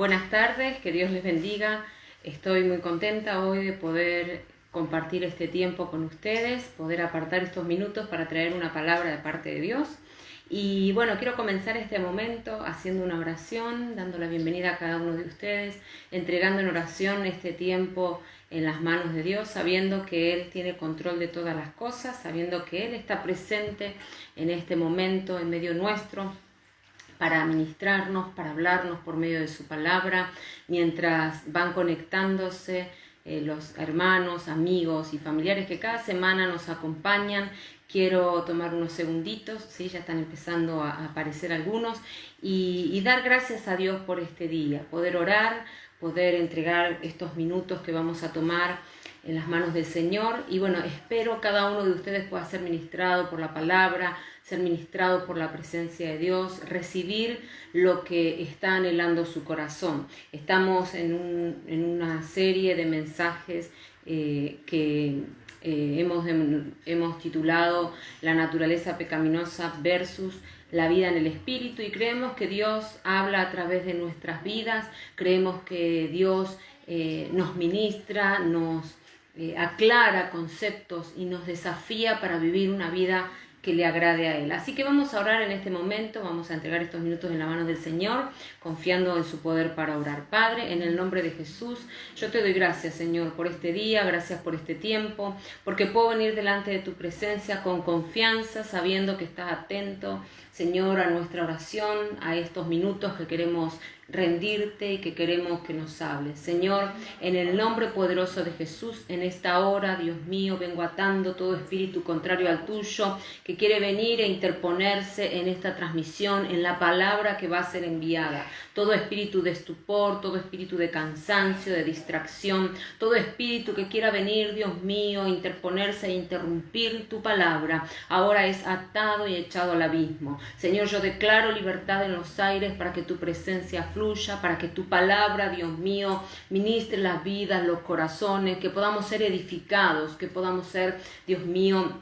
Buenas tardes, que Dios les bendiga. Estoy muy contenta hoy de poder compartir este tiempo con ustedes, poder apartar estos minutos para traer una palabra de parte de Dios. Y bueno, quiero comenzar este momento haciendo una oración, dando la bienvenida a cada uno de ustedes, entregando en oración este tiempo en las manos de Dios, sabiendo que Él tiene control de todas las cosas, sabiendo que Él está presente en este momento en medio nuestro, para ministrarnos, para hablarnos por medio de su palabra, mientras van conectándose los hermanos, amigos y familiares que cada semana nos acompañan. Quiero tomar unos segunditos, ¿sí? Ya están empezando a aparecer algunos, y dar gracias a Dios por este día, poder orar, poder entregar estos minutos que vamos a tomar en las manos del Señor. Y bueno, espero cada uno de ustedes pueda ser ministrado por la palabra, ser ministrado por la presencia de Dios, recibir lo que está anhelando su corazón. Estamos en una serie de mensajes que hemos titulado La naturaleza pecaminosa versus la vida en el Espíritu, y creemos que Dios habla a través de nuestras vidas, creemos que Dios nos ministra, nos aclara conceptos y nos desafía para vivir una vida que le agrade a Él. Así que vamos a orar en este momento, vamos a entregar estos minutos en las manos del Señor, confiando en su poder para orar. Padre, en el nombre de Jesús, yo te doy gracias, Señor, por este día, gracias por este tiempo, porque puedo venir delante de tu presencia con confianza, sabiendo que estás atento, Señor, a nuestra oración, a estos minutos que queremos rendirte y que queremos que nos hables. Señor, en el nombre poderoso de Jesús, en esta hora, Dios mío, vengo atando todo espíritu contrario al tuyo que quiere venir e interponerse en esta transmisión, en la palabra que va a ser enviada. Todo espíritu de estupor, todo espíritu de cansancio, de distracción, todo espíritu que quiera venir, Dios mío, interponerse e interrumpir tu palabra, ahora es atado y echado al abismo. Señor, yo declaro libertad en los aires para que tu presencia fluya, para que tu palabra, Dios mío, ministre las vidas, los corazones, que podamos ser edificados, que podamos ser, Dios mío,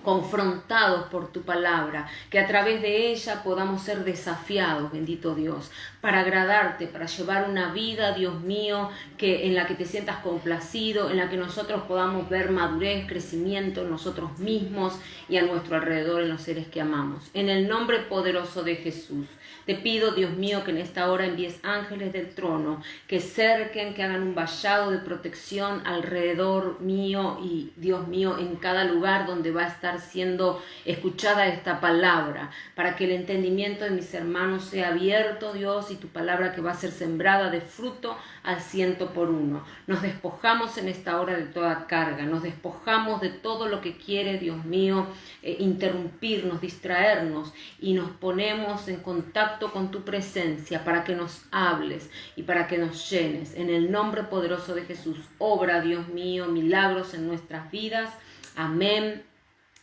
confrontados por tu palabra, que a través de ella podamos ser desafiados, bendito Dios, para agradarte, para llevar una vida, Dios mío, en la que te sientas complacido, en la que nosotros podamos ver madurez, crecimiento en nosotros mismos y a nuestro alrededor, en los seres que amamos. En el nombre poderoso de Jesús, te pido, Dios mío, que en esta hora envíes ángeles del trono, que cerquen, que hagan un vallado de protección alrededor mío y, Dios mío, en cada lugar donde va a estar siendo escuchada esta palabra, para que el entendimiento de mis hermanos sea abierto, Dios, y tu palabra que va a ser sembrada de fruto al 100%. Nos despojamos en esta hora de toda carga, nos despojamos de todo lo que quiere, Dios mío, interrumpirnos, distraernos, y nos ponemos en contacto con tu presencia para que nos hables y para que nos llenes. En el nombre poderoso de Jesús, obra, Dios mío, milagros en nuestras vidas. Amén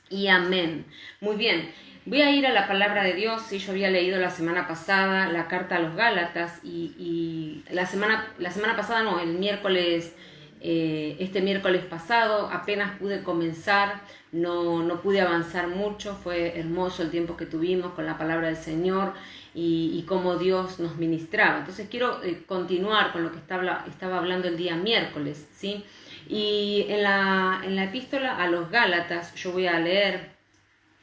y amén. Muy bien, voy a ir a la palabra de Dios. Sí, yo había leído la semana pasada la carta a los Gálatas y la semana pasada no, el miércoles, este miércoles pasado apenas pude comenzar, no pude avanzar mucho. Fue hermoso el tiempo que tuvimos con la palabra del Señor y cómo Dios nos ministraba. Entonces quiero continuar con lo que estaba hablando el día miércoles, ¿sí? Y en la epístola a los Gálatas yo voy a leer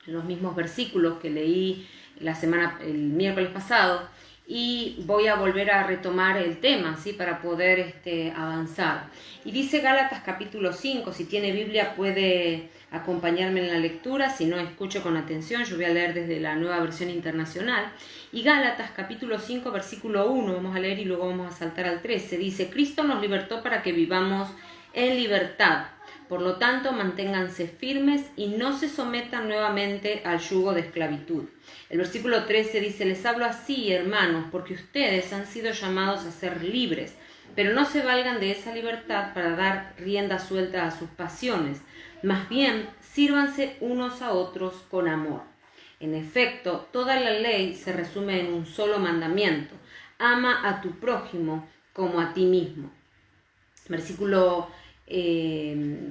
los mismos versículos que leí el miércoles pasado, y voy a volver a retomar el tema, ¿sí? Para poder avanzar. Y dice Gálatas capítulo 5, si tiene Biblia puede acompañarme en la lectura, si no, escuche con atención, yo voy a leer desde la Nueva Versión Internacional. Y Gálatas capítulo 5 versículo 1, vamos a leer y luego vamos a saltar al 13, dice: Cristo nos libertó para que vivamos en libertad. Por lo tanto, manténganse firmes y no se sometan nuevamente al yugo de esclavitud. El versículo 13 dice: les hablo así, hermanos, porque ustedes han sido llamados a ser libres, pero no se valgan de esa libertad para dar rienda suelta a sus pasiones. Más bien, sírvanse unos a otros con amor. En efecto, toda la ley se resume en un solo mandamiento: ama a tu prójimo como a ti mismo. Versículo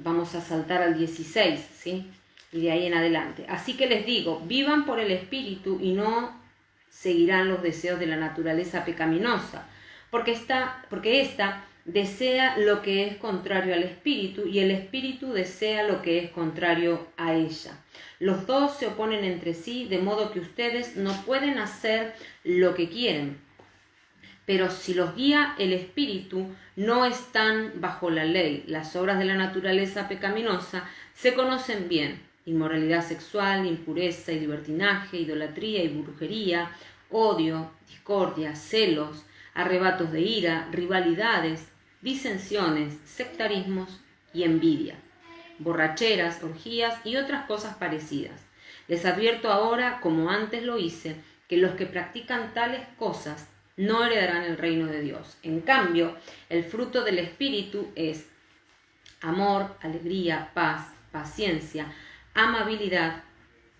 vamos a saltar al 16, ¿sí? Y de ahí en adelante. Así que les digo, vivan por el Espíritu y no seguirán los deseos de la naturaleza pecaminosa, porque ésta desea lo que es contrario al espíritu y el espíritu desea lo que es contrario a ella. Los dos se oponen entre sí, de modo que ustedes no pueden hacer lo que quieren. Pero si los guía el espíritu, no están bajo la ley. Las obras de la naturaleza pecaminosa se conocen bien: inmoralidad sexual, impureza y libertinaje, idolatría y brujería, odio, discordia, celos, arrebatos de ira, rivalidades, disensiones, sectarismos y envidia, borracheras, orgías y otras cosas parecidas. Les advierto ahora, como antes lo hice, que los que practican tales cosas no heredarán el reino de Dios. En cambio, el fruto del Espíritu es amor, alegría, paz, paciencia, amabilidad,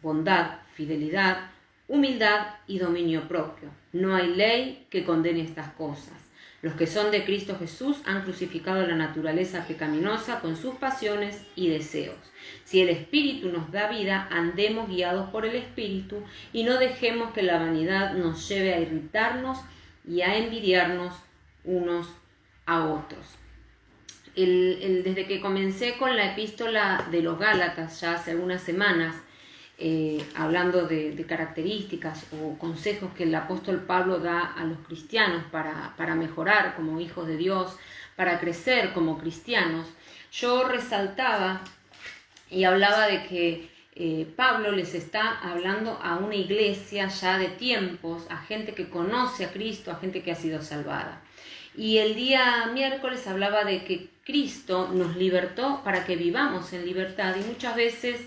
bondad, fidelidad, humildad y dominio propio. No hay ley que condene estas cosas. Los que son de Cristo Jesús han crucificado la naturaleza pecaminosa con sus pasiones y deseos. Si el Espíritu nos da vida, andemos guiados por el Espíritu y no dejemos que la vanidad nos lleve a irritarnos y a envidiarnos unos a otros. Desde que comencé con la epístola de los Gálatas, ya hace algunas semanas, hablando de características o consejos que el apóstol Pablo da a los cristianos para mejorar como hijos de Dios, para crecer como cristianos, yo resaltaba y hablaba de que Pablo les está hablando a una iglesia ya de tiempos, a gente que conoce a Cristo, a gente que ha sido salvada. Y el día miércoles hablaba de que Cristo nos libertó para que vivamos en libertad, y muchas veces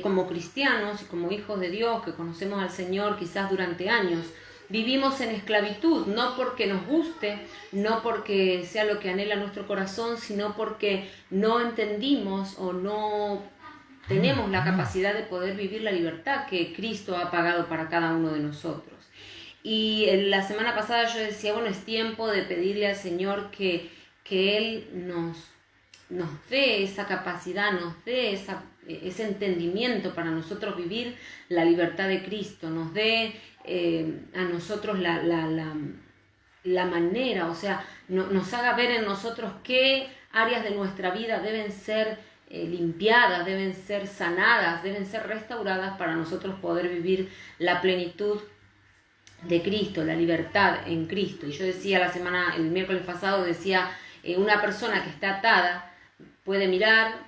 como cristianos y como hijos de Dios que conocemos al Señor quizás durante años, vivimos en esclavitud, no porque nos guste, no porque sea lo que anhela nuestro corazón, sino porque no entendimos o no tenemos la capacidad de poder vivir la libertad que Cristo ha pagado para cada uno de nosotros. Y la semana pasada yo decía, bueno, es tiempo de pedirle al Señor que Él nos dé esa capacidad, nos dé ese entendimiento para nosotros vivir la libertad de Cristo, nos dé a nosotros la manera, o sea, nos haga ver en nosotros qué áreas de nuestra vida deben ser limpiadas, deben ser sanadas, deben ser restauradas para nosotros poder vivir la plenitud de Cristo, la libertad en Cristo. Y yo decía el miércoles pasado, decía, una persona que está atada puede mirar,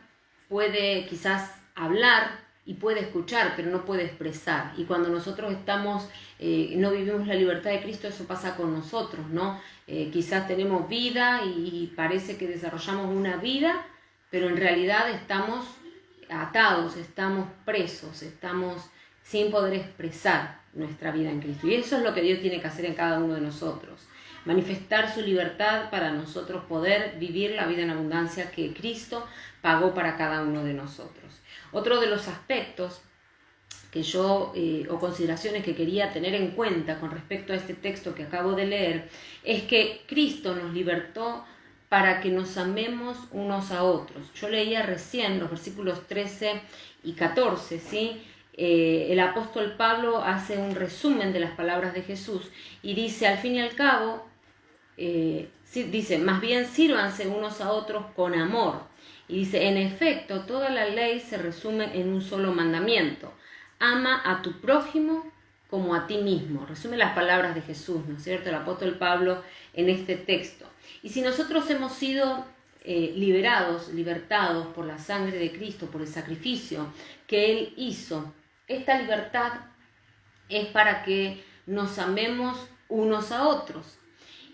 puede quizás hablar y puede escuchar, pero no puede expresar. Y cuando nosotros no vivimos la libertad de Cristo, eso pasa con nosotros, ¿no? Quizás tenemos vida y parece que desarrollamos una vida, pero en realidad estamos atados, estamos presos, estamos sin poder expresar nuestra vida en Cristo. Y eso es lo que Dios tiene que hacer en cada uno de nosotros. Manifestar su libertad para nosotros poder vivir la vida en abundancia que Cristo pagó para cada uno de nosotros. Otro de los aspectos que o consideraciones que quería tener en cuenta con respecto a este texto que acabo de leer, es que Cristo nos libertó para que nos amemos unos a otros. Yo leía recién los versículos 13 y 14, ¿sí? El apóstol Pablo hace un resumen de las palabras de Jesús y dice, al fin y al cabo, dice, más bien sírvanse unos a otros con amor. Y dice, en efecto, toda la ley se resume en un solo mandamiento: ama a tu prójimo como a ti mismo. Resume las palabras de Jesús, ¿no es cierto?, el apóstol Pablo en este texto. Y si nosotros hemos sido libertados por la sangre de Cristo, por el sacrificio que Él hizo, esta libertad es para que nos amemos unos a otros.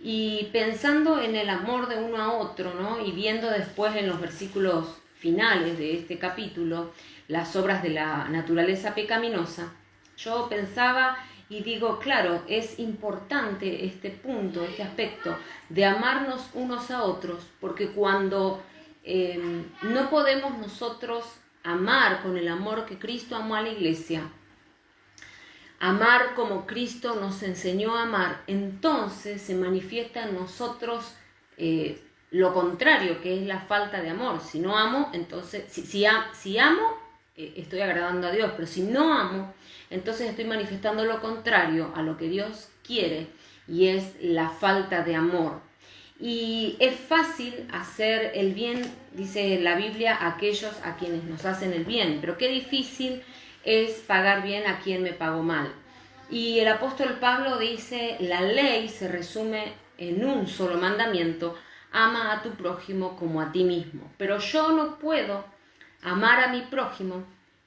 Y pensando en el amor de uno a otro, ¿no?, y viendo después en los versículos finales de este capítulo las obras de la naturaleza pecaminosa, yo pensaba y digo, claro, es importante este punto, este aspecto de amarnos unos a otros, porque cuando no podemos nosotros amar con el amor que Cristo amó a la iglesia, amar como Cristo nos enseñó a amar, entonces se manifiesta en nosotros lo contrario, que es la falta de amor. Si no amo, entonces, si amo, estoy agradando a Dios, pero si no amo, entonces estoy manifestando lo contrario a lo que Dios quiere, y es la falta de amor. Y es fácil hacer el bien, dice la Biblia, a aquellos a quienes nos hacen el bien, pero qué difícil es pagar bien a quien me pagó mal. Y el apóstol Pablo dice, la ley se resume en un solo mandamiento: ama a tu prójimo como a ti mismo. Pero yo no puedo amar a mi prójimo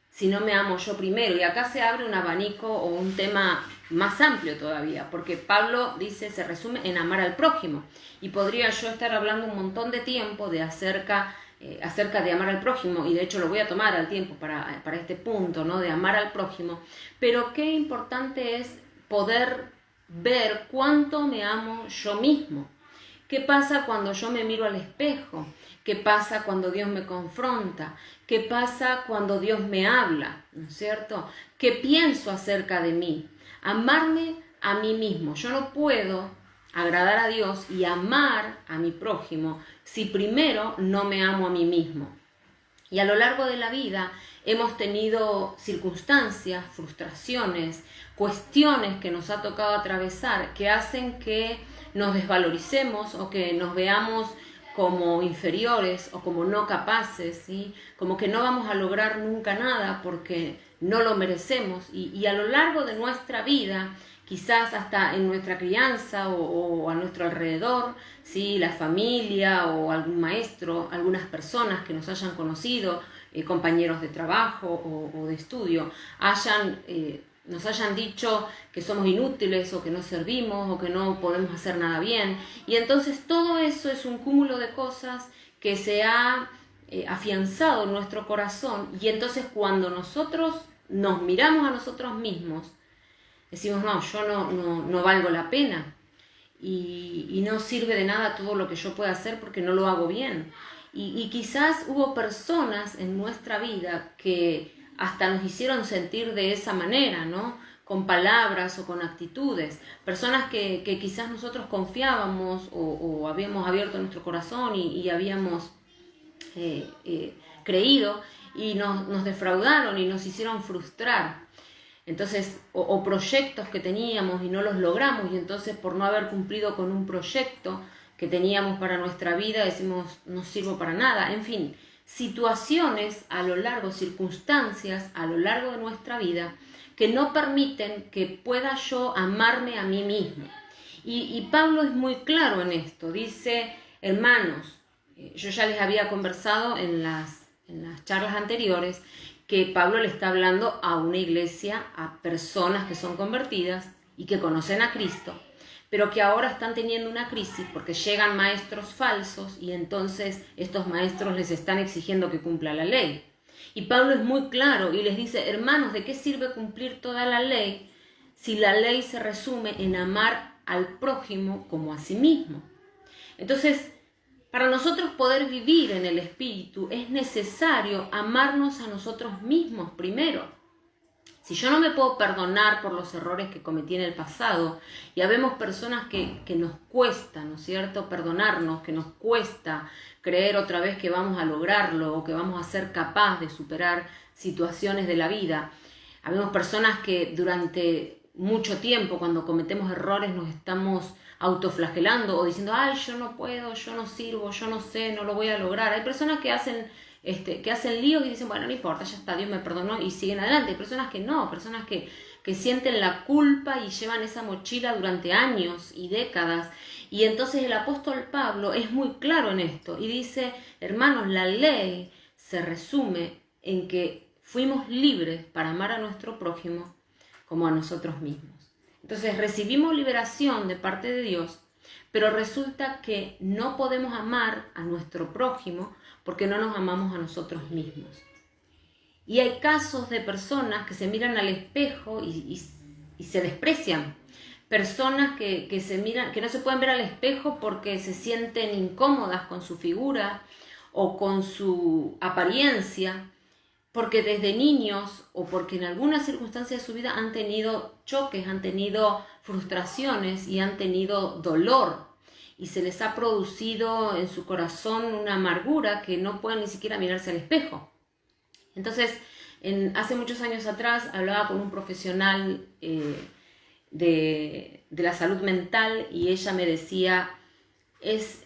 si no me amo yo primero. Y acá se abre un abanico o un tema más amplio todavía, porque Pablo dice, se resume en amar al prójimo. Y podría yo estar hablando un montón de tiempo de acerca de amar al prójimo, y de hecho lo voy a tomar al tiempo para este punto, ¿no? De amar al prójimo. Pero qué importante es poder ver cuánto me amo yo mismo. ¿Qué pasa cuando yo me miro al espejo? ¿Qué pasa cuando Dios me confronta? ¿Qué pasa cuando Dios me habla? ¿No es cierto? ¿Qué pienso acerca de mí? Amarme a mí mismo. Yo no puedo agradar a Dios y amar a mi prójimo si primero no me amo a mí mismo. Y a lo largo de la vida hemos tenido circunstancias, frustraciones, cuestiones que nos ha tocado atravesar que hacen que nos desvaloricemos o que nos veamos como inferiores o como no capaces, ¿sí? Como que no vamos a lograr nunca nada porque no lo merecemos. Y a lo largo de nuestra vida, quizás hasta en nuestra crianza o a nuestro alrededor, ¿sí? La familia o algún maestro, algunas personas que nos hayan conocido, compañeros de trabajo o de estudio, nos hayan dicho que somos inútiles o que no servimos o que no podemos hacer nada bien. Y entonces todo eso es un cúmulo de cosas que se ha afianzado en nuestro corazón, y entonces cuando nosotros nos miramos a nosotros mismos, decimos, no, yo no valgo la pena y no sirve de nada todo lo que yo pueda hacer porque no lo hago bien. Y quizás hubo personas en nuestra vida que hasta nos hicieron sentir de esa manera, ¿no? Con palabras o con actitudes. Personas que quizás nosotros confiábamos o habíamos abierto nuestro corazón y habíamos creído, y nos defraudaron y nos hicieron frustrar. Entonces, o proyectos que teníamos y no los logramos, y entonces por no haber cumplido con un proyecto que teníamos para nuestra vida, decimos, no sirvo para nada. En fin, situaciones a lo largo, circunstancias a lo largo de nuestra vida que no permiten que pueda yo amarme a mí mismo. Y Pablo es muy claro en esto. Dice, hermanos, yo ya les había conversado en las charlas anteriores, que Pablo le está hablando a una iglesia, a personas que son convertidas y que conocen a Cristo, pero que ahora están teniendo una crisis porque llegan maestros falsos y entonces estos maestros les están exigiendo que cumpla la ley. Y Pablo es muy claro y les dice, hermanos, ¿de qué sirve cumplir toda la ley si la ley se resume en amar al prójimo como a sí mismo? Entonces, para nosotros poder vivir en el Espíritu es necesario amarnos a nosotros mismos primero. Si yo no me puedo perdonar por los errores que cometí en el pasado, y habemos personas que nos cuesta, ¿no es cierto?, perdonarnos, que nos cuesta creer otra vez que vamos a lograrlo o que vamos a ser capaz de superar situaciones de la vida. Habemos personas que durante mucho tiempo, cuando cometemos errores, nos estamos autoflagelando o diciendo, ay, yo no puedo, yo no sirvo, yo no sé, no lo voy a lograr. Hay personas que hacen líos y dicen, bueno, no importa, ya está, Dios me perdonó, y siguen adelante. Hay personas que no, personas que sienten la culpa y llevan esa mochila durante años y décadas. Y entonces el apóstol Pablo es muy claro en esto y dice, hermanos, la ley se resume en que fuimos libres para amar a nuestro prójimo como a nosotros mismos. Entonces recibimos liberación de parte de Dios, pero resulta que no podemos amar a nuestro prójimo porque no nos amamos a nosotros mismos. Y hay casos de personas que se miran al espejo y se desprecian. Personas que se miran, que no se pueden ver al espejo porque se sienten incómodas con su figura o con su apariencia, porque desde niños o porque en alguna circunstancia de su vida han tenido choques, han tenido frustraciones y han tenido dolor, y se les ha producido en su corazón una amargura que no pueden ni siquiera mirarse al espejo. Entonces, hace muchos años atrás hablaba con un profesional de la salud mental y ella me decía, es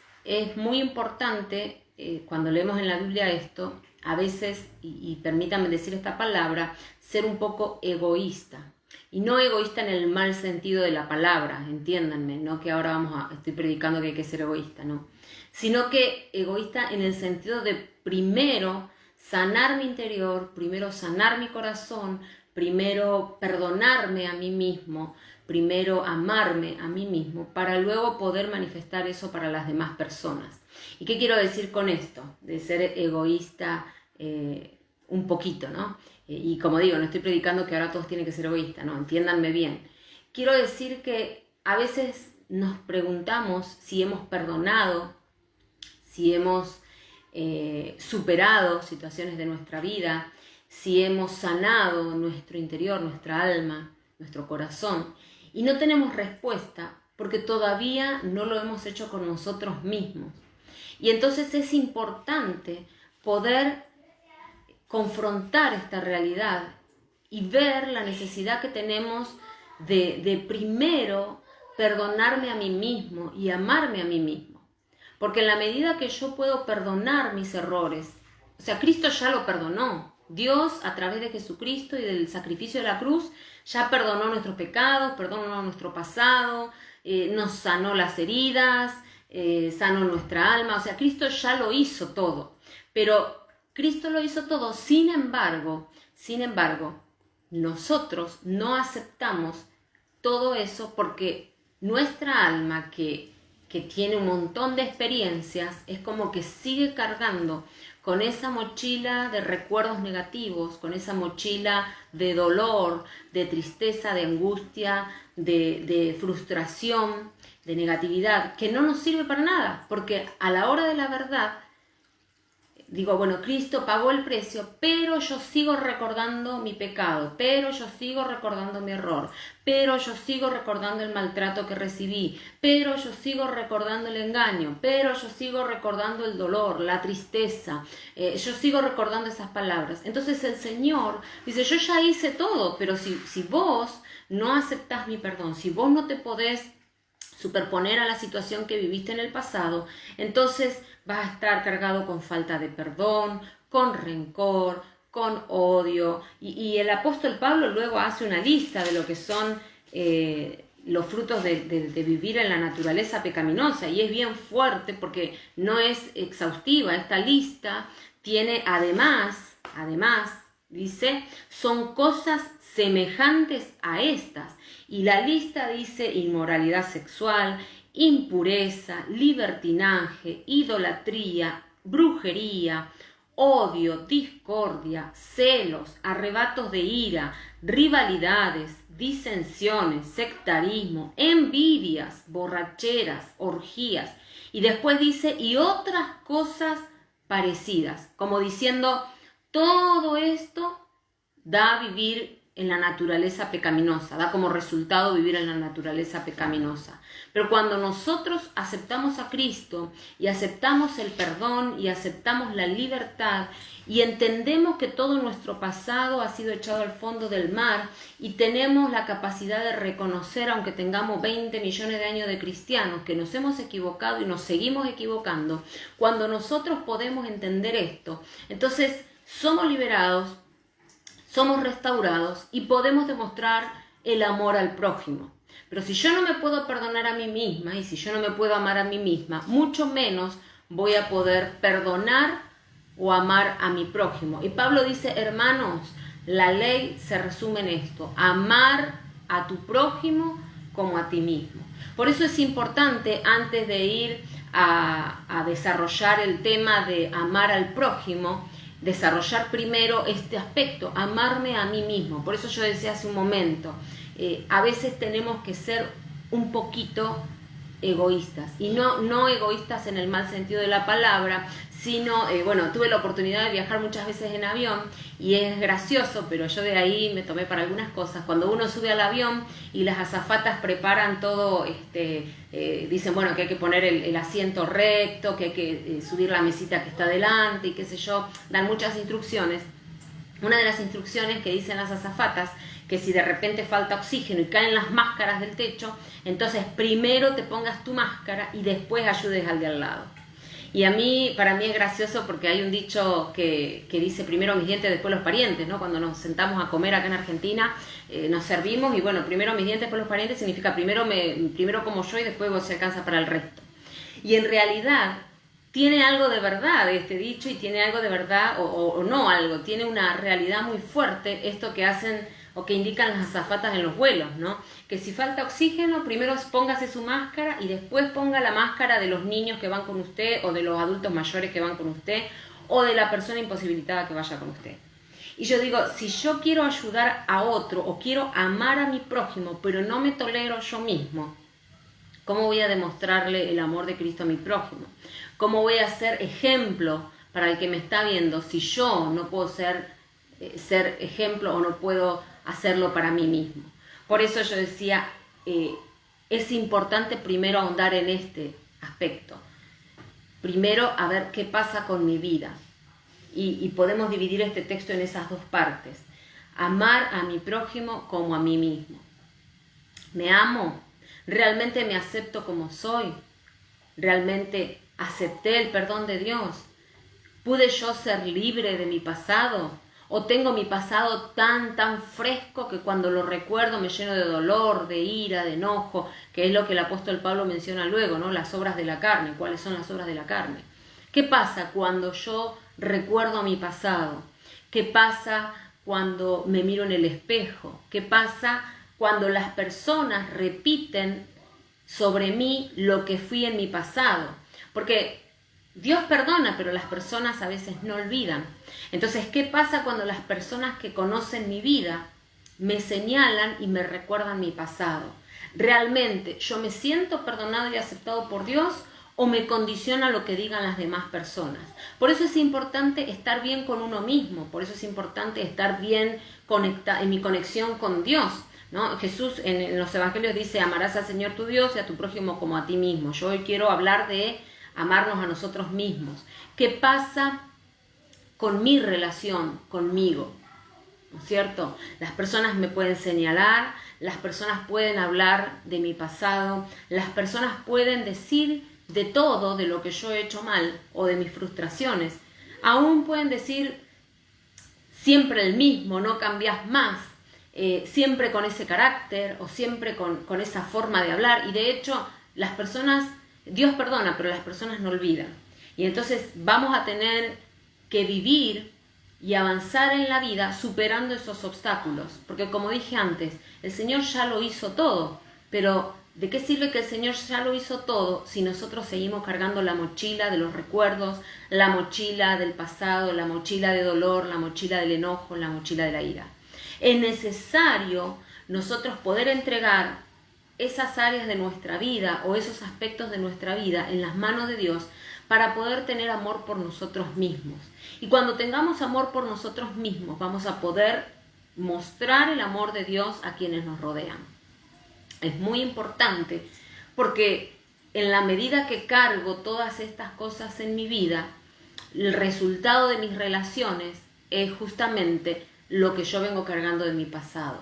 muy importante cuando leemos en la Biblia esto, a veces, y permítanme decir esta palabra, ser un poco egoísta. Y no egoísta en el mal sentido de la palabra, entiéndanme, no que ahora estoy predicando que hay que ser egoísta, no. Sino que egoísta en el sentido de primero sanar mi interior, primero sanar mi corazón, primero perdonarme a mí mismo, primero amarme a mí mismo, para luego poder manifestar eso para las demás personas. ¿Y qué quiero decir con esto? De ser egoísta un poquito, ¿no? Y como digo, no estoy predicando que ahora todos tienen que ser egoístas, no, entiéndanme bien. Quiero decir que a veces nos preguntamos si hemos perdonado, si hemos superado situaciones de nuestra vida, si hemos sanado nuestro interior, nuestra alma, nuestro corazón, y no tenemos respuesta porque todavía no lo hemos hecho con nosotros mismos. Y entonces es importante poder confrontar esta realidad y ver la necesidad que tenemos de primero perdonarme a mí mismo y amarme a mí mismo. Porque en la medida que yo puedo perdonar mis errores, o sea, Cristo ya lo perdonó. Dios, a través de Jesucristo y del sacrificio de la cruz, ya perdonó nuestros pecados, perdonó nuestro pasado, nos sanó las heridas, sanó nuestra alma. O sea, Cristo ya lo hizo todo. Pero Cristo lo hizo todo, sin embargo, nosotros no aceptamos todo eso porque nuestra alma, que tiene un montón de experiencias, es como que sigue cargando con esa mochila de recuerdos negativos, con esa mochila de dolor, de tristeza, de angustia, de frustración, de negatividad, que no nos sirve para nada, porque a la hora de la verdad, digo, bueno, Cristo pagó el precio, pero yo sigo recordando mi pecado, pero yo sigo recordando mi error, pero yo sigo recordando el maltrato que recibí, pero yo sigo recordando el engaño, pero yo sigo recordando el dolor, la tristeza, yo sigo recordando esas palabras. Entonces el Señor dice, yo ya hice todo, pero si vos no aceptás mi perdón, si vos no te podés superponer a la situación que viviste en el pasado, entonces vas a estar cargado con falta de perdón, con rencor, con odio. Y el apóstol Pablo luego hace una lista de lo que son los frutos de vivir en la naturaleza pecaminosa, y es bien fuerte porque no es exhaustiva. Esta lista tiene además, dice, son cosas semejantes a estas. Y la lista dice inmoralidad sexual, impureza, libertinaje, idolatría, brujería, odio, discordia, celos, arrebatos de ira, rivalidades, disensiones, sectarismo, envidias, borracheras, orgías. Y después dice, y otras cosas parecidas, como diciendo, todo esto da a vivir en la naturaleza pecaminosa, da como resultado vivir en la naturaleza pecaminosa. Pero cuando nosotros aceptamos a Cristo y aceptamos el perdón y aceptamos la libertad y entendemos que todo nuestro pasado ha sido echado al fondo del mar y tenemos la capacidad de reconocer, aunque tengamos 20 millones de años de cristianos, que nos hemos equivocado y nos seguimos equivocando, cuando nosotros podemos entender esto, entonces somos liberados, somos restaurados y podemos demostrar el amor al prójimo. Pero si yo no me puedo perdonar a mí misma y si yo no me puedo amar a mí misma, mucho menos voy a poder perdonar o amar a mi prójimo. Y Pablo dice, hermanos, la ley se resume en esto, amar a tu prójimo como a ti mismo. Por eso es importante, antes de ir a desarrollar el tema de amar al prójimo, desarrollar primero este aspecto, amarme a mí mismo. Por eso yo decía hace un momento, a veces tenemos que ser un poquito egoístas, y no egoístas en el mal sentido de la palabra, sino, tuve la oportunidad de viajar muchas veces en avión y es gracioso, pero yo de ahí me tomé para algunas cosas. Cuando uno sube al avión y las azafatas preparan todo, dicen, que hay que poner el asiento recto, que hay que subir la mesita que está delante y qué sé yo, dan muchas instrucciones. Una de las instrucciones que dicen las azafatas, que si de repente falta oxígeno y caen las máscaras del techo, entonces primero te pongas tu máscara y después ayudes al de al lado. Y para mí es gracioso porque hay un dicho que dice primero mis dientes, después los parientes, ¿no? Cuando nos sentamos a comer acá en Argentina, nos servimos y bueno, primero mis dientes, después los parientes, significa primero como yo y después se alcanza para el resto. Y en realidad tiene algo de verdad este dicho y tiene algo de verdad o no algo, tiene una realidad muy fuerte esto que hacen o que indican las azafatas en los vuelos, ¿no? Que si falta oxígeno, primero póngase su máscara y después ponga la máscara de los niños que van con usted o de los adultos mayores que van con usted o de la persona imposibilitada que vaya con usted. Y yo digo, si yo quiero ayudar a otro o quiero amar a mi prójimo, pero no me tolero yo mismo, ¿cómo voy a demostrarle el amor de Cristo a mi prójimo? ¿Cómo voy a ser ejemplo para el que me está viendo si yo no puedo ser ejemplo o no puedo hacerlo para mí mismo? Por eso yo decía, es importante primero ahondar en este aspecto. Primero a ver qué pasa con mi vida. Y podemos dividir este texto en esas dos partes. Amar a mi prójimo como a mí mismo. ¿Me amo? ¿Realmente me acepto como soy? ¿Realmente acepté el perdón de Dios? ¿Pude yo ser libre de mi pasado? ¿O tengo mi pasado tan fresco que cuando lo recuerdo me lleno de dolor, de ira, de enojo, que es lo que el apóstol Pablo menciona luego, ¿no? Las obras de la carne. ¿Cuáles son las obras de la carne? ¿Qué pasa cuando yo recuerdo mi pasado? ¿Qué pasa cuando me miro en el espejo? ¿Qué pasa cuando las personas repiten sobre mí lo que fui en mi pasado? Porque Dios perdona, pero las personas a veces no olvidan. Entonces, ¿qué pasa cuando las personas que conocen mi vida me señalan y me recuerdan mi pasado? ¿Realmente yo me siento perdonado y aceptado por Dios o me condiciona lo que digan las demás personas? Por eso es importante estar bien con uno mismo, por eso es importante estar bien en mi conexión con Dios, ¿no? Jesús en los evangelios dice, amarás al Señor tu Dios y a tu prójimo como a ti mismo. Yo hoy quiero hablar de amarnos a nosotros mismos. ¿Qué pasa con mi relación conmigo? ¿No es cierto? Las personas me pueden señalar, las personas pueden hablar de mi pasado, las personas pueden decir de todo, de lo que yo he hecho mal o de mis frustraciones. Aún pueden decir siempre el mismo, no cambias más, siempre con ese carácter o siempre con esa forma de hablar. Y de hecho, las personas, Dios perdona, pero las personas no olvidan. Y entonces vamos a tener que vivir y avanzar en la vida superando esos obstáculos. Porque como dije antes, el Señor ya lo hizo todo, pero ¿de qué sirve que el Señor ya lo hizo todo si nosotros seguimos cargando la mochila de los recuerdos, la mochila del pasado, la mochila de dolor, la mochila del enojo, la mochila de la ira? Es necesario nosotros poder entregar esas áreas de nuestra vida o esos aspectos de nuestra vida en las manos de Dios para poder tener amor por nosotros mismos. Y cuando tengamos amor por nosotros mismos, vamos a poder mostrar el amor de Dios a quienes nos rodean. Es muy importante porque en la medida que cargo todas estas cosas en mi vida, el resultado de mis relaciones es justamente lo que yo vengo cargando de mi pasado.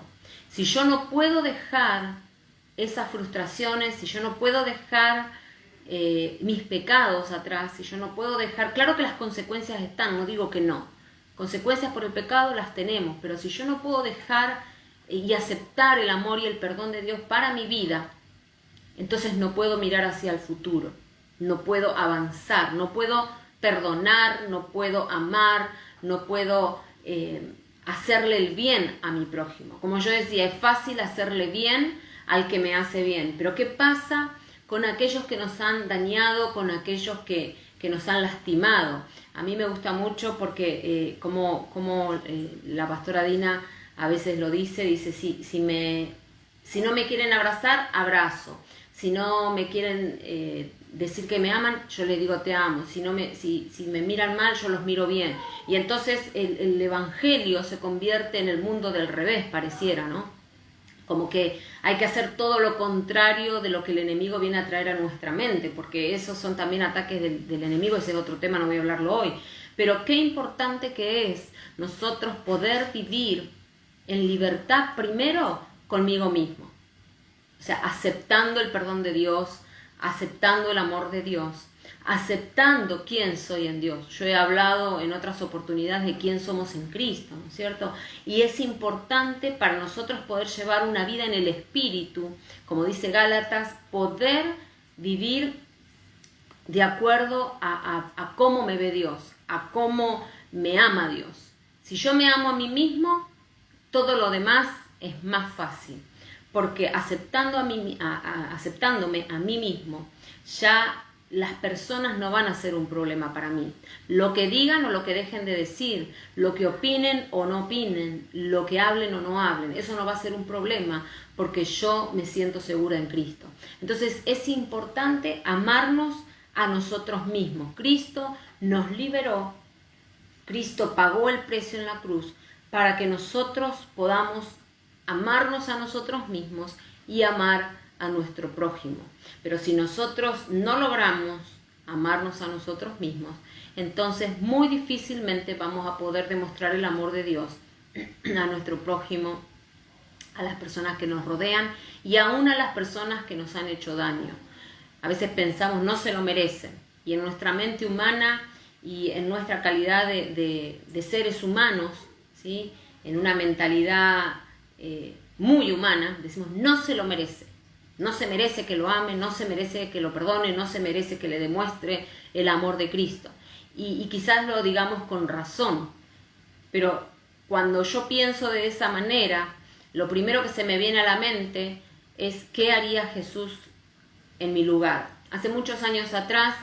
Si yo no puedo dejar esas frustraciones, si yo no puedo dejar mis pecados atrás, si yo no puedo dejar, claro que las consecuencias están, no digo que no, consecuencias por el pecado las tenemos, pero si yo no puedo dejar y aceptar el amor y el perdón de Dios para mi vida, entonces no puedo mirar hacia el futuro, no puedo avanzar, no puedo perdonar, no puedo amar, no puedo hacerle el bien a mi prójimo. Como yo decía, es fácil hacerle bien al que me hace bien, pero ¿qué pasa con aquellos que nos han dañado, con aquellos que nos han lastimado? A mí me gusta mucho porque como la pastora Dina a veces lo dice, si no me quieren abrazar, abrazo. Si no me quieren decir que me aman, yo les digo te amo. Si me miran mal, yo los miro bien. Y entonces el evangelio se convierte en el mundo del revés, pareciera, ¿no? Como que hay que hacer todo lo contrario de lo que el enemigo viene a traer a nuestra mente, porque esos son también ataques del enemigo, ese es otro tema, no voy a hablarlo hoy. Pero qué importante que es nosotros poder vivir en libertad primero conmigo mismo. O sea, aceptando el perdón de Dios, aceptando el amor de Dios, aceptando quién soy en Dios. Yo he hablado en otras oportunidades de quién somos en Cristo, ¿no es cierto? Y es importante para nosotros poder llevar una vida en el Espíritu, como dice Gálatas, poder vivir de acuerdo a cómo me ve Dios, a cómo me ama Dios. Si yo me amo a mí mismo, todo lo demás es más fácil, porque aceptándome a mí mismo, ya las personas no van a ser un problema para mí. Lo que digan o lo que dejen de decir, lo que opinen o no opinen, lo que hablen o no hablen, eso no va a ser un problema porque yo me siento segura en Cristo. Entonces es importante amarnos a nosotros mismos. Cristo nos liberó, Cristo pagó el precio en la cruz para que nosotros podamos amarnos a nosotros mismos y amar a nuestro prójimo. Pero si nosotros no logramos amarnos a nosotros mismos, entonces muy difícilmente vamos a poder demostrar el amor de Dios a nuestro prójimo, a las personas que nos rodean y aún a las personas que nos han hecho daño. A veces pensamos no se lo merecen, y en nuestra mente humana y en nuestra calidad de seres humanos, ¿sí?, en una mentalidad muy humana, decimos no se lo merece. No se merece que lo ame, no se merece que lo perdone, no se merece que le demuestre el amor de Cristo. Y quizás lo digamos con razón, pero cuando yo pienso de esa manera, lo primero que se me viene a la mente es ¿qué haría Jesús en mi lugar? Hace muchos años atrás,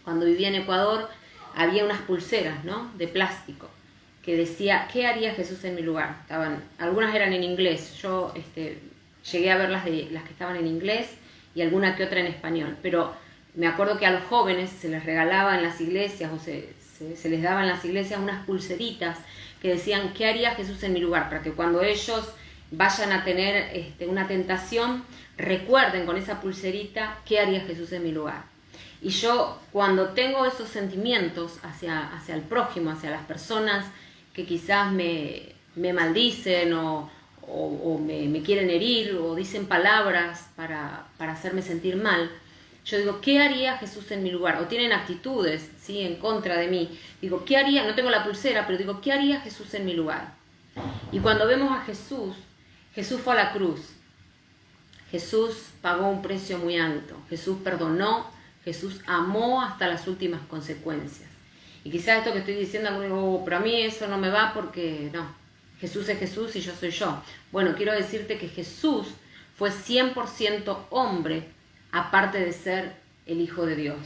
cuando vivía en Ecuador, había unas pulseras, ¿no?, de plástico que decía ¿qué haría Jesús en mi lugar? Algunas eran en inglés, yo llegué a ver las que estaban en inglés y alguna que otra en español, pero me acuerdo que a los jóvenes se les regalaba en las iglesias o se les daba en las iglesias unas pulseritas que decían ¿qué haría Jesús en mi lugar? Para que cuando ellos vayan a tener una tentación, recuerden con esa pulserita ¿qué haría Jesús en mi lugar? Y yo cuando tengo esos sentimientos hacia el prójimo, hacia las personas que quizás me maldicen o me quieren herir o dicen palabras para hacerme sentir mal, yo digo, ¿qué haría Jesús en mi lugar? O tienen actitudes, ¿sí?, en contra de mí. Digo, ¿qué haría? No tengo la pulsera, pero digo, ¿qué haría Jesús en mi lugar? Y cuando vemos a Jesús, Jesús fue a la cruz. Jesús pagó un precio muy alto. Jesús perdonó, Jesús amó hasta las últimas consecuencias. Y quizás esto que estoy diciendo, digo, pero a mí eso no me va porque no. Jesús es Jesús y yo soy yo. Bueno, quiero decirte que Jesús fue 100% hombre, aparte de ser el Hijo de Dios.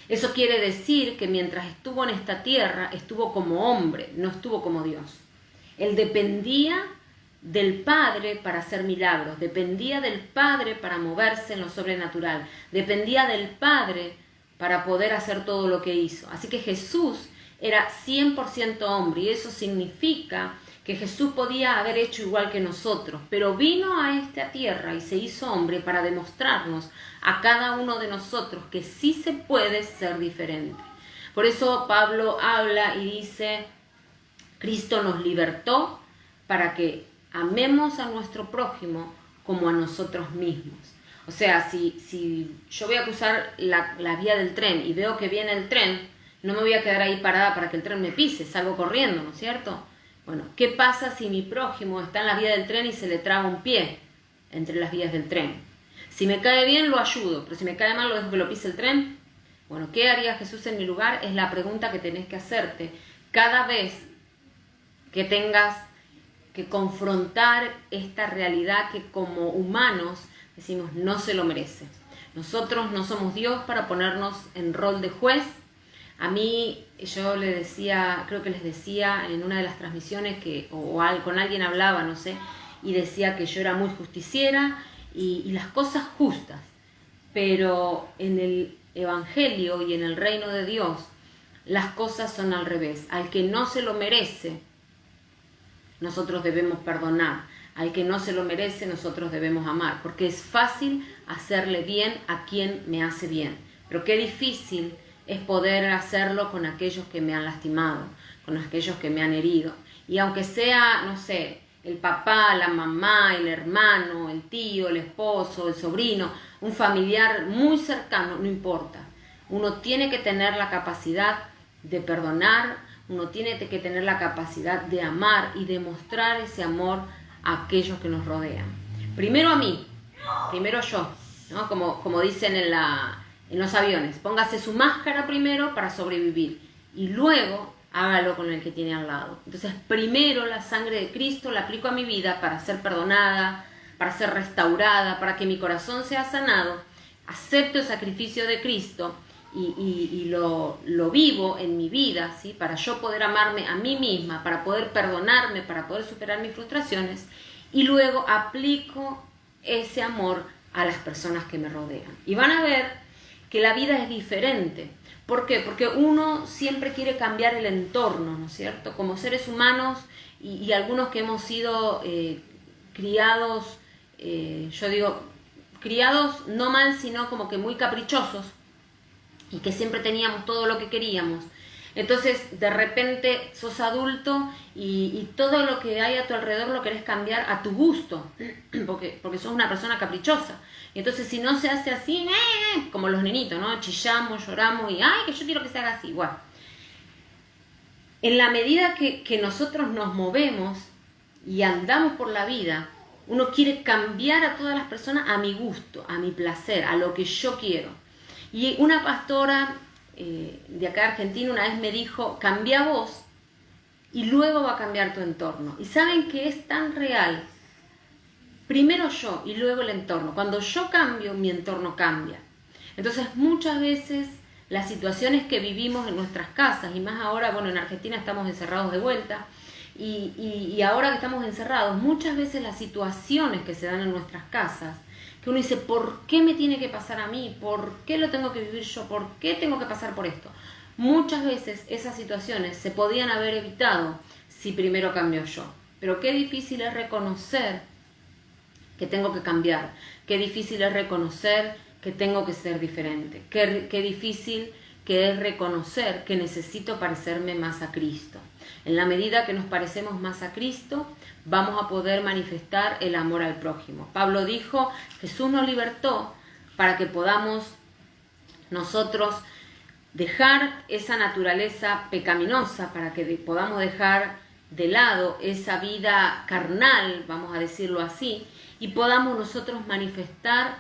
Eso quiere decir que mientras estuvo en esta tierra, estuvo como hombre, no estuvo como Dios. Él dependía del Padre para hacer milagros, dependía del Padre para moverse en lo sobrenatural, dependía del Padre para poder hacer todo lo que hizo. Así que Jesús era 100% hombre y eso significa que Jesús podía haber hecho igual que nosotros, pero vino a esta tierra y se hizo hombre para demostrarnos a cada uno de nosotros que sí se puede ser diferente. Por eso Pablo habla y dice, Cristo nos libertó para que amemos a nuestro prójimo como a nosotros mismos. O sea, si yo voy a cruzar la vía del tren y veo que viene el tren, no me voy a quedar ahí parada para que el tren me pise, salgo corriendo, ¿no es cierto? Bueno, ¿qué pasa si mi prójimo está en la vía del tren y se le traba un pie entre las vías del tren? Si me cae bien, lo ayudo, pero si me cae mal, lo dejo que lo pise el tren. Bueno, ¿qué haría Jesús en mi lugar? Es la pregunta que tenés que hacerte cada vez que tengas que confrontar esta realidad que como humanos decimos no se lo merece. Nosotros no somos Dios para ponernos en rol de juez. A mí, yo le decía, creo que les decía en una de las transmisiones con alguien hablaba, no sé, y decía que yo era muy justiciera y las cosas justas, pero en el Evangelio y en el reino de Dios las cosas son al revés. Al que no se lo merece, nosotros debemos perdonar. Al que no se lo merece, nosotros debemos amar, porque es fácil hacerle bien a quien me hace bien, pero qué difícil es poder hacerlo con aquellos que me han lastimado, con aquellos que me han herido. Y aunque sea, no sé, el papá, la mamá, el hermano, el tío, el esposo, el sobrino, un familiar muy cercano, no importa. Uno tiene que tener la capacidad de perdonar, uno tiene que tener la capacidad de amar y demostrar ese amor a aquellos que nos rodean. Primero a mí, primero yo, ¿no? Como dicen en los aviones, póngase su máscara primero para sobrevivir y luego hágalo con el que tiene al lado. Entonces, primero la sangre de Cristo la aplico a mi vida para ser perdonada, para ser restaurada, para que mi corazón sea sanado, acepto el sacrificio de Cristo y lo vivo en mi vida, ¿sí? Para yo poder amarme a mí misma, para poder perdonarme, para poder superar mis frustraciones, y luego aplico ese amor a las personas que me rodean. Y van a ver que la vida es diferente. ¿Por qué? Porque uno siempre quiere cambiar el entorno, ¿no es cierto? Como seres humanos y algunos que hemos sido criados, yo digo, criados no mal, sino como que muy caprichosos y que siempre teníamos todo lo que queríamos. Entonces, de repente sos adulto y todo lo que hay a tu alrededor lo querés cambiar a tu gusto, porque sos una persona caprichosa. Y entonces, si no se hace así, como los nenitos, ¿no? Chillamos, lloramos y ¡ay, que yo quiero que se haga así! Bueno, en la medida que nosotros nos movemos y andamos por la vida, uno quiere cambiar a todas las personas a mi gusto, a mi placer, a lo que yo quiero. Y una pastora de acá de Argentina una vez me dijo, cambia vos y luego va a cambiar tu entorno. Y saben que es tan real. Primero yo y luego el entorno. Cuando yo cambio, mi entorno cambia. Entonces muchas veces las situaciones que vivimos en nuestras casas, y más ahora, bueno, en Argentina estamos encerrados de vuelta, y ahora que estamos encerrados, muchas veces las situaciones que se dan en nuestras casas, que uno dice, ¿por qué me tiene que pasar a mí? ¿Por qué lo tengo que vivir yo? ¿Por qué tengo que pasar por esto? Muchas veces esas situaciones se podían haber evitado si primero cambio yo. Pero qué difícil es reconocer que tengo que cambiar. Qué difícil es reconocer que tengo que ser diferente. Qué difícil que es reconocer que necesito parecerme más a Cristo. En la medida que nos parecemos más a Cristo, vamos a poder manifestar el amor al prójimo. Pablo dijo, Jesús nos libertó para que podamos nosotros dejar esa naturaleza pecaminosa, para que podamos dejar de lado esa vida carnal, vamos a decirlo así, y podamos nosotros manifestar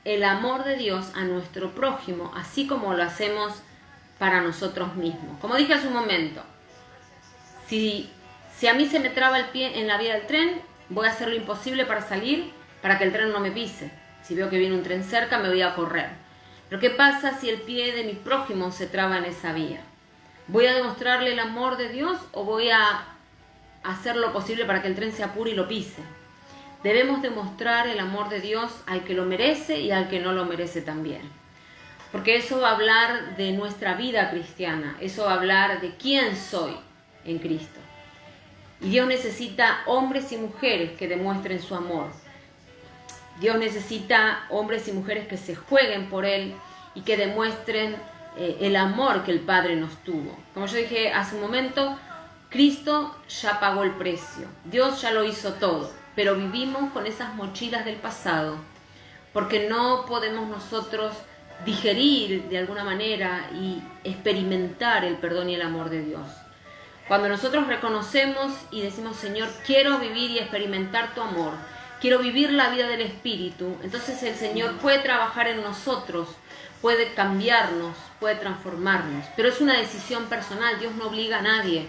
el amor de Dios a nuestro prójimo, así como lo hacemos para nosotros mismos. Como dije hace un momento, si a mí se me traba el pie en la vía del tren, voy a hacer lo imposible para salir, para que el tren no me pise. Si veo que viene un tren cerca, me voy a correr. Pero ¿qué pasa si el pie de mi prójimo se traba en esa vía? ¿Voy a demostrarle el amor de Dios o voy a hacer lo posible para que el tren se apure y lo pise? Debemos demostrar el amor de Dios al que lo merece y al que no lo merece también. Porque eso va a hablar de nuestra vida cristiana, eso va a hablar de quién soy en Cristo. Y Dios necesita hombres y mujeres que demuestren su amor. Dios necesita hombres y mujeres que se jueguen por Él y que demuestren el amor que el Padre nos tuvo. Como yo dije hace un momento, Cristo ya pagó el precio, Dios ya lo hizo todo, pero vivimos con esas mochilas del pasado porque no podemos nosotros digerir de alguna manera y experimentar el perdón y el amor de Dios. Cuando nosotros reconocemos y decimos, Señor, quiero vivir y experimentar tu amor, quiero vivir la vida del Espíritu, entonces el Señor puede trabajar en nosotros, puede cambiarnos, puede transformarnos. Pero es una decisión personal, Dios no obliga a nadie,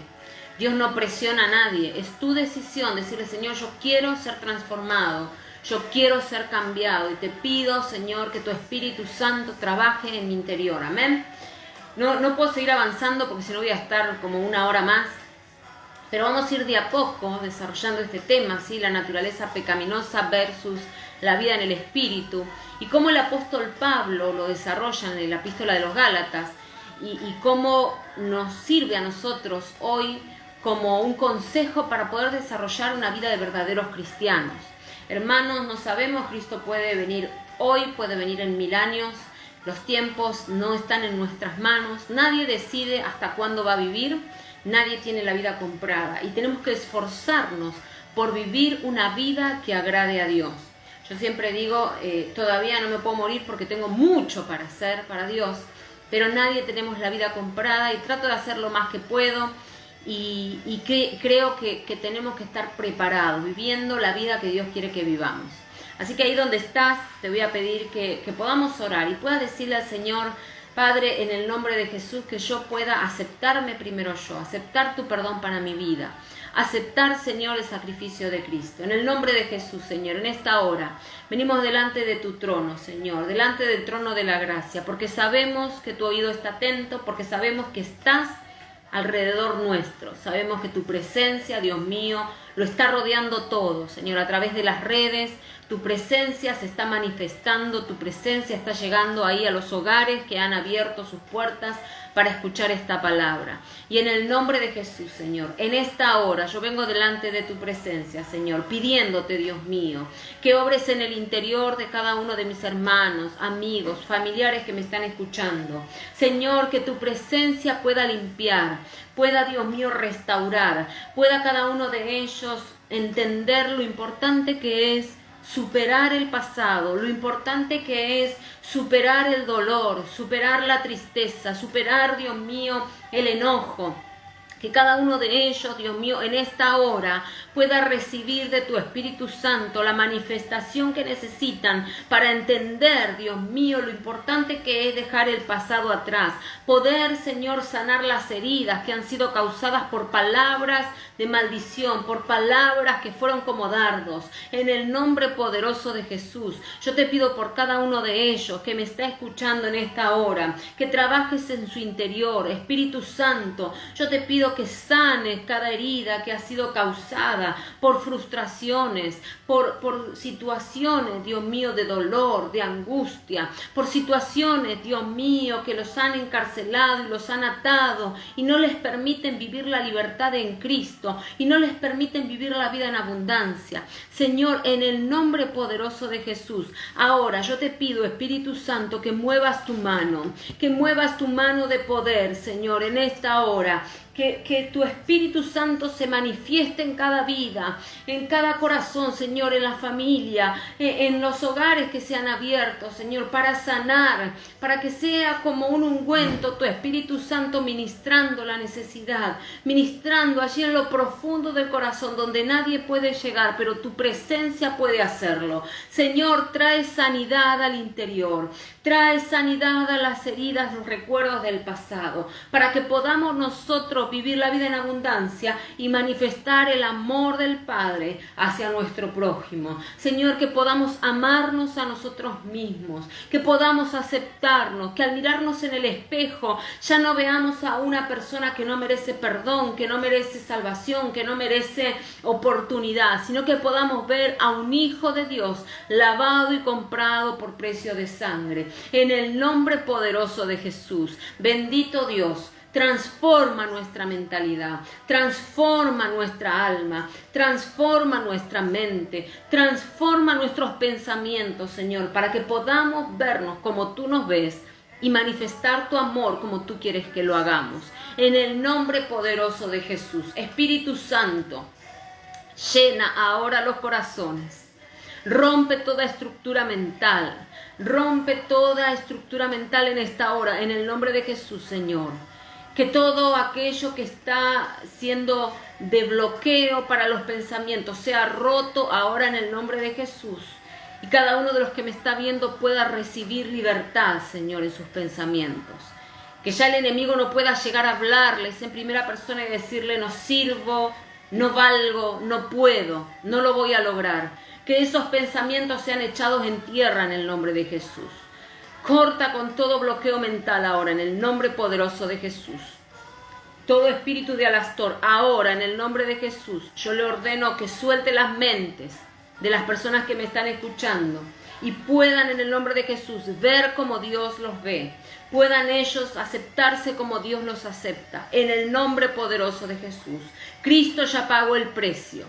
Dios no presiona a nadie. Es tu decisión decirle, Señor, yo quiero ser transformado, yo quiero ser cambiado y te pido, Señor, que tu Espíritu Santo trabaje en mi interior. Amén. No puedo seguir avanzando porque si no voy a estar como una hora más, pero vamos a ir de a poco desarrollando este tema, ¿sí? La naturaleza pecaminosa versus la vida en el Espíritu, y cómo el apóstol Pablo lo desarrolla en la epístola de los Gálatas, y cómo nos sirve a nosotros hoy como un consejo para poder desarrollar una vida de verdaderos cristianos. Hermanos, no sabemos, Cristo puede venir hoy, puede venir en 1000 años. Los tiempos no están en nuestras manos, nadie decide hasta cuándo va a vivir, nadie tiene la vida comprada y tenemos que esforzarnos por vivir una vida que agrade a Dios. Yo siempre digo, todavía no me puedo morir porque tengo mucho para hacer para Dios, pero nadie tenemos la vida comprada y trato de hacer lo más que puedo y creo que tenemos que estar preparados, viviendo la vida que Dios quiere que vivamos. Así que ahí donde estás, te voy a pedir que podamos orar y puedas decirle al Señor: Padre, en el nombre de Jesús, que yo pueda aceptarme primero yo, aceptar tu perdón para mi vida, aceptar, Señor, el sacrificio de Cristo. En el nombre de Jesús, Señor, en esta hora venimos delante de tu trono, Señor, delante del trono de la gracia, porque sabemos que tu oído está atento, porque sabemos que estás alrededor nuestro. Sabemos que tu presencia, Dios mío, lo está rodeando todo, Señor, a través de las redes. Tu presencia se está manifestando, tu presencia está llegando ahí a los hogares que han abierto sus puertas para escuchar esta palabra. Y en el nombre de Jesús, Señor, en esta hora yo vengo delante de tu presencia, Señor, pidiéndote, Dios mío, que obres en el interior de cada uno de mis hermanos, amigos, familiares que me están escuchando. Señor, que tu presencia pueda limpiar, pueda, Dios mío, restaurar, pueda cada uno de ellos entender lo importante que es superar el pasado, lo importante que es superar el dolor, superar la tristeza, superar, Dios mío, el enojo. Que cada uno de ellos, Dios mío, en esta hora pueda recibir de tu Espíritu Santo la manifestación que necesitan para entender, Dios mío, lo importante que es dejar el pasado atrás. Poder, Señor, sanar las heridas que han sido causadas por palabras de maldición, por palabras que fueron como dardos. En el nombre poderoso de Jesús, yo te pido por cada uno de ellos que me está escuchando en esta hora, que trabajes en su interior. Espíritu Santo, yo te pido que sanes cada herida que ha sido causada por frustraciones, por situaciones, Dios mío, de dolor, de angustia, por situaciones, Dios mío, que los han encarcelado y los han atado y no les permiten vivir la libertad en Cristo y no les permiten vivir la vida en abundancia. Señor, en el nombre poderoso de Jesús, ahora yo te pido, Espíritu Santo, que muevas tu mano de poder, Señor, en esta hora. Que tu Espíritu Santo se manifieste en cada vida, en cada corazón, Señor, en la familia, en los hogares que se han abierto, Señor, para sanar, para que sea como un ungüento tu Espíritu Santo ministrando la necesidad, ministrando allí en lo profundo del corazón donde nadie puede llegar, pero tu presencia puede hacerlo. Señor, trae sanidad al interior, trae sanidad a las heridas, los recuerdos del pasado, para que podamos nosotros vivir la vida en abundancia y manifestar el amor del Padre hacia nuestro prójimo. Señor, que podamos amarnos a nosotros mismos, que podamos aceptarnos, que al mirarnos en el espejo ya no veamos a una persona que no merece perdón, que no merece salvación, que no merece oportunidad, sino que podamos ver a un hijo de Dios lavado y comprado por precio de sangre. En el nombre poderoso de Jesús, bendito Dios, transforma nuestra mentalidad, transforma nuestra alma, transforma nuestra mente, transforma nuestros pensamientos, Señor, para que podamos vernos como tú nos ves y manifestar tu amor como tú quieres que lo hagamos. En el nombre poderoso de Jesús, Espíritu Santo, llena ahora los corazones. Rompe toda estructura mental. Rompe toda estructura mental en esta hora, en el nombre de Jesús, Señor. Que todo aquello que está siendo de bloqueo para los pensamientos sea roto ahora en el nombre de Jesús. Y cada uno de los que me está viendo pueda recibir libertad, Señor, en sus pensamientos. Que ya el enemigo no pueda llegar a hablarles en primera persona y decirle: no sirvo, no valgo, no puedo, no lo voy a lograr. Que esos pensamientos sean echados en tierra en el nombre de Jesús. Corta con todo bloqueo mental ahora en el nombre poderoso de Jesús. Todo espíritu de Alastor, ahora en el nombre de Jesús, yo le ordeno que suelte las mentes de las personas que me están escuchando y puedan en el nombre de Jesús ver como Dios los ve. Puedan ellos aceptarse como Dios los acepta. En el nombre poderoso de Jesús. Cristo ya pagó el precio.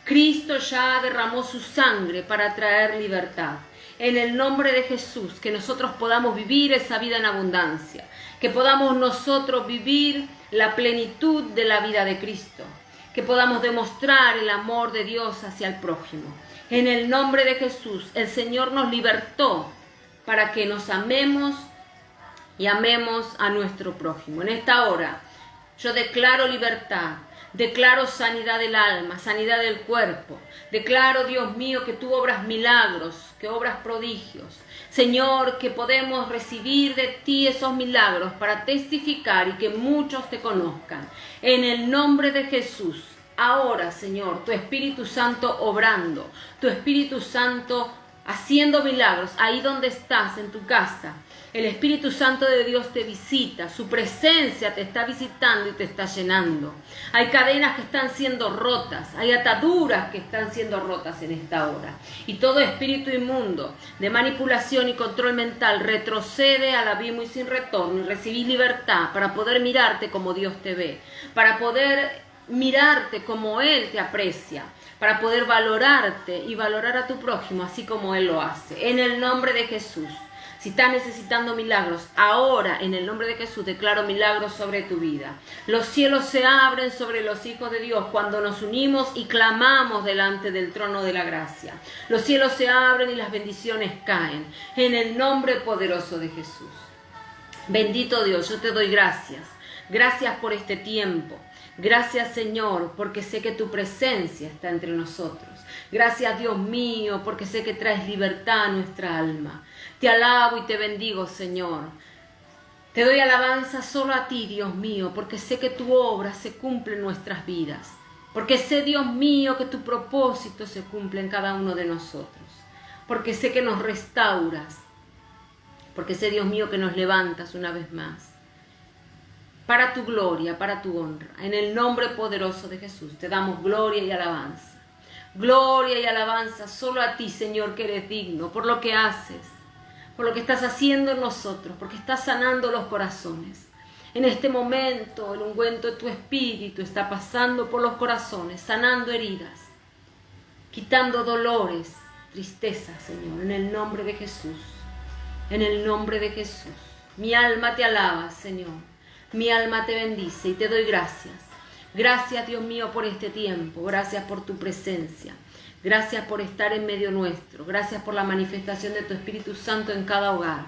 Cristo ya derramó su sangre para traer libertad. En el nombre de Jesús, que nosotros podamos vivir esa vida en abundancia, que podamos nosotros vivir la plenitud de la vida de Cristo, que podamos demostrar el amor de Dios hacia el prójimo. En el nombre de Jesús, el Señor nos libertó para que nos amemos y amemos a nuestro prójimo. En esta hora yo declaro libertad, declaro sanidad del alma, sanidad del cuerpo. Declaro, Dios mío, que tú obras milagros, que obras prodigios. Señor, que podemos recibir de ti esos milagros para testificar y que muchos te conozcan. En el nombre de Jesús, ahora, Señor, tu Espíritu Santo obrando, tu Espíritu Santo haciendo milagros ahí donde estás, en tu casa. El Espíritu Santo de Dios te visita, su presencia te está visitando y te está llenando. Hay cadenas que están siendo rotas, hay ataduras que están siendo rotas en esta hora. Y todo espíritu inmundo de manipulación y control mental retrocede al abismo y sin retorno, y recibís libertad para poder mirarte como Dios te ve, para poder mirarte como Él te aprecia, para poder valorarte y valorar a tu prójimo así como Él lo hace. En el nombre de Jesús. Si estás necesitando milagros, ahora en el nombre de Jesús declaro milagros sobre tu vida. Los cielos se abren sobre los hijos de Dios cuando nos unimos y clamamos delante del trono de la gracia. Los cielos se abren y las bendiciones caen en el nombre poderoso de Jesús. Bendito Dios, yo te doy gracias. Gracias por este tiempo. Gracias, Señor, porque sé que tu presencia está entre nosotros. Gracias, Dios mío, porque sé que traes libertad a nuestra alma. Te alabo y te bendigo, Señor. Te doy alabanza solo a ti, Dios mío, porque sé que tu obra se cumple en nuestras vidas. Porque sé, Dios mío, que tu propósito se cumple en cada uno de nosotros. Porque sé que nos restauras. Porque sé, Dios mío, que nos levantas una vez más. Para tu gloria, para tu honra. En el nombre poderoso de Jesús te damos gloria y alabanza. Gloria y alabanza solo a ti, Señor, que eres digno por lo que haces, por lo que estás haciendo en nosotros, porque estás sanando los corazones. En este momento el ungüento de tu espíritu está pasando por los corazones, sanando heridas, quitando dolores, tristezas, Señor, en el nombre de Jesús. En el nombre de Jesús. Mi alma te alaba, Señor. Mi alma te bendice y te doy gracias. Gracias, Dios mío, por este tiempo. Gracias por tu presencia. Gracias por estar en medio nuestro. Gracias por la manifestación de tu Espíritu Santo en cada hogar.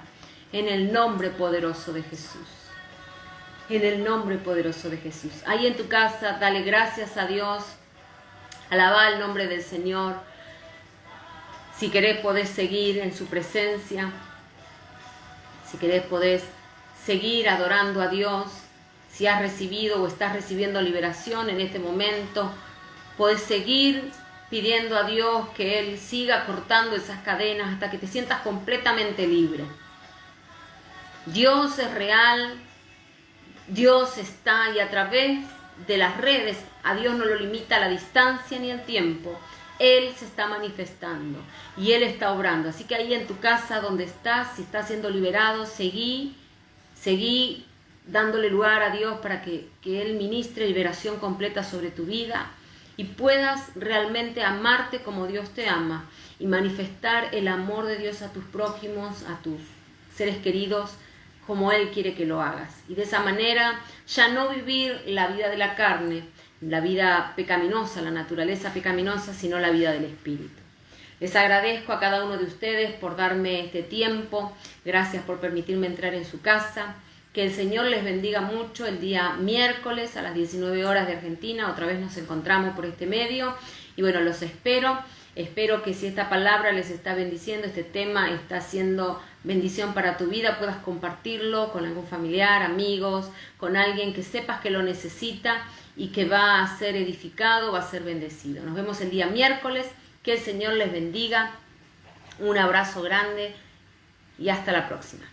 En el nombre poderoso de Jesús. En el nombre poderoso de Jesús. Ahí en tu casa, dale gracias a Dios. Alaba el nombre del Señor. Si querés, podés seguir en su presencia. Si querés, podés seguir adorando a Dios. Si has recibido o estás recibiendo liberación en este momento, podés seguir pidiendo a Dios que Él siga cortando esas cadenas hasta que te sientas completamente libre. Dios es real, Dios está, y a través de las redes a Dios no lo limita la distancia ni el tiempo. Él se está manifestando y Él está obrando. Así que ahí en tu casa donde estás, si estás siendo liberado, seguí dándole lugar a Dios para que Él ministre liberación completa sobre tu vida y puedas realmente amarte como Dios te ama y manifestar el amor de Dios a tus prójimos, a tus seres queridos, como Él quiere que lo hagas. Y de esa manera ya no vivir la vida de la carne, la vida pecaminosa, la naturaleza pecaminosa, sino la vida del Espíritu. Les agradezco a cada uno de ustedes por darme este tiempo. Gracias por permitirme entrar en su casa. Que el Señor les bendiga mucho. El día miércoles a las 19 horas de Argentina, otra vez nos encontramos por este medio. Y bueno, los espero. Espero que si esta palabra les está bendiciendo, este tema está siendo bendición para tu vida, puedas compartirlo con algún familiar, amigos, con alguien que sepas que lo necesita y que va a ser edificado, va a ser bendecido. Nos vemos el día miércoles. Que el Señor les bendiga. Un abrazo grande y hasta la próxima.